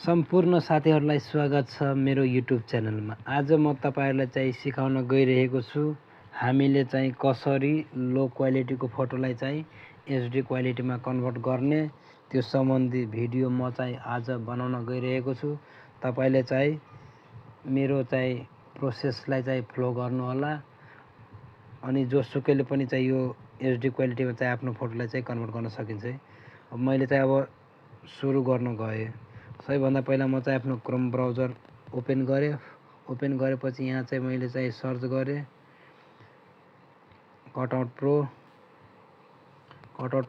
सम्पूर्ण साथीहरूलाई स्वागत छ मेरो युट्युब च्यानलमा। आज म तपाईहरुलाई चाहिँ सिकाउन गइरहेको छु हामीले चाहिँ कसरी लो क्वालिटीको फोटोलाई चाहिँ एचडी क्वालिटीमा कन्भर्ट गर्ने त्यो सम्बन्धी भिडियो म चाहिँ आज बनाउन गइरहेको छु। तपाईले चाहिँ मेरो चाहिँ प्रोसेसलाई चाहिँ फलो गर्नु होला अनि जोसुकैले पनि चाहिँ यो एचडी क्वालिटीमा चाहिँ आफ्नो फोटोलाई चाहिँ कन्भर्ट गर्न सकिन्छ। अब मैले चाहिँ अब सुरु गर्न गए। सबैभन्दा पहिला म चाहिँ आफ्नो क्रोम ब्राउजर ओपन गरेँ। ओपन गरेपछि यहाँ चाहिँ मैले चाहिँ सर्च गरेँ कटआउट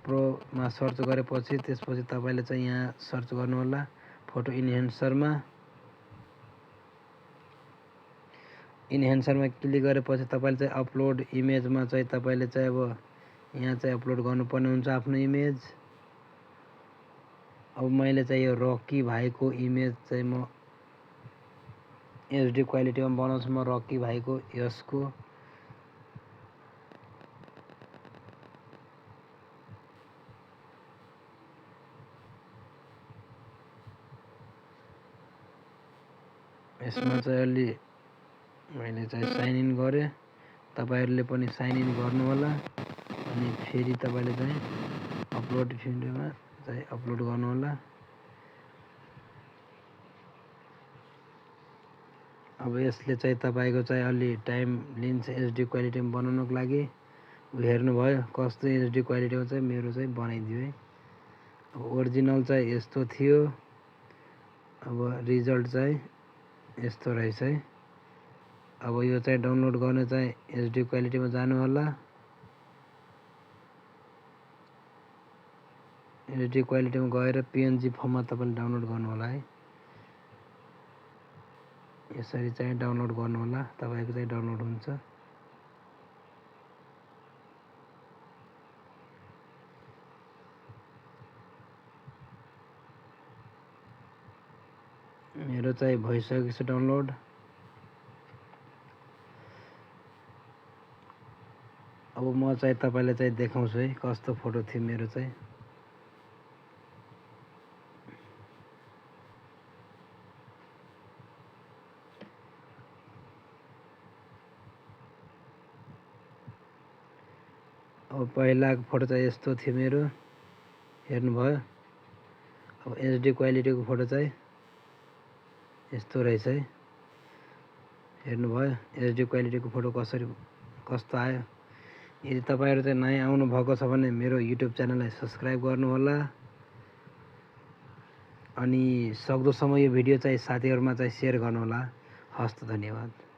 प्रोमा सर्च गरेपछि त्यसपछि तपाईले चाहिँ यहाँ सर्च गर्नु होला फोटो इन्हान्सरमा क्लिक गरेपछि तपाईले चाहिँ अपलोड इमेजमा चाहिँ तपाईले चाहिँ अब यहाँ चाहिँ अपलोड गर्नुपर्ने हुन्छ आफ्नो इमेज। अब मैले चाहिँ यो रकी भाइको इमेज चाहिँ म एचडी क्वालिटीमा बनाउँछु। म रकी भाइको यसको यसमा चाहिँ अलि मैले चाहिँ साइन इन गरेँ। तपाईहरुले पनि साइन इन गर्नु होला अनि फेरि तपाईले चाहिँ अपलोड भिडियोमा चाहिँ अपलोड गर्नु होला। अब यसले चाहिँ तपाईको चाहिँ अलि टाइम लिन्छ एचडी क्वालिटीमा बनाउनको लागि। हेर्नुभयो कस्तो एचडी क्वालिटीमा चाहिँ मेरो चाहिँ बनाइदियो है। अब ओरिजिनल चाहिँ यस्तो थियो, अब रिजल्ट चाहिँ यस्तो रहेछ है। अब यो चाहिँ डाउनलोड गर्न चाहिँ एचडी क्वालिटीमा जानु होला। एचडी क्वालिटीमा गएर पीएनजी फर्ममा तपाईले डाउनलोड गर्नु होला है। यसरी चाहिँ डाउनलोड गर्नु होला, तपाईको चाहिँ डाउनलोड हुन्छ। मेरो चाहिँ भइसकेको छ डाउनलोड। अब म चाहिँ तपाईलाई चाहिँ देखाउँछु है कस्तो फोटो थियो मेरो चाहिँ। अब पहिलाको फोटो चाहिँ यस्तो थियो मेरो, हेर्नुभयो। अब एचडी क्वालिटीको फोटो चाहिँ यस्तो रहेछ है, हेर्नुभयो एचडी क्वालिटीको फोटो कस्तो आयो। यदि तपाईहरु चाहिँ नयाँ आउनु भएको छ भने मेरो युट्युब च्यानललाई सब्स्क्राइब गर्नु होला अनि सक्दोसम्म यो भिडियो चाहिँ साथीहरुमा चाहिँ शेयर गर्नु होला। हस्त धन्यवाद।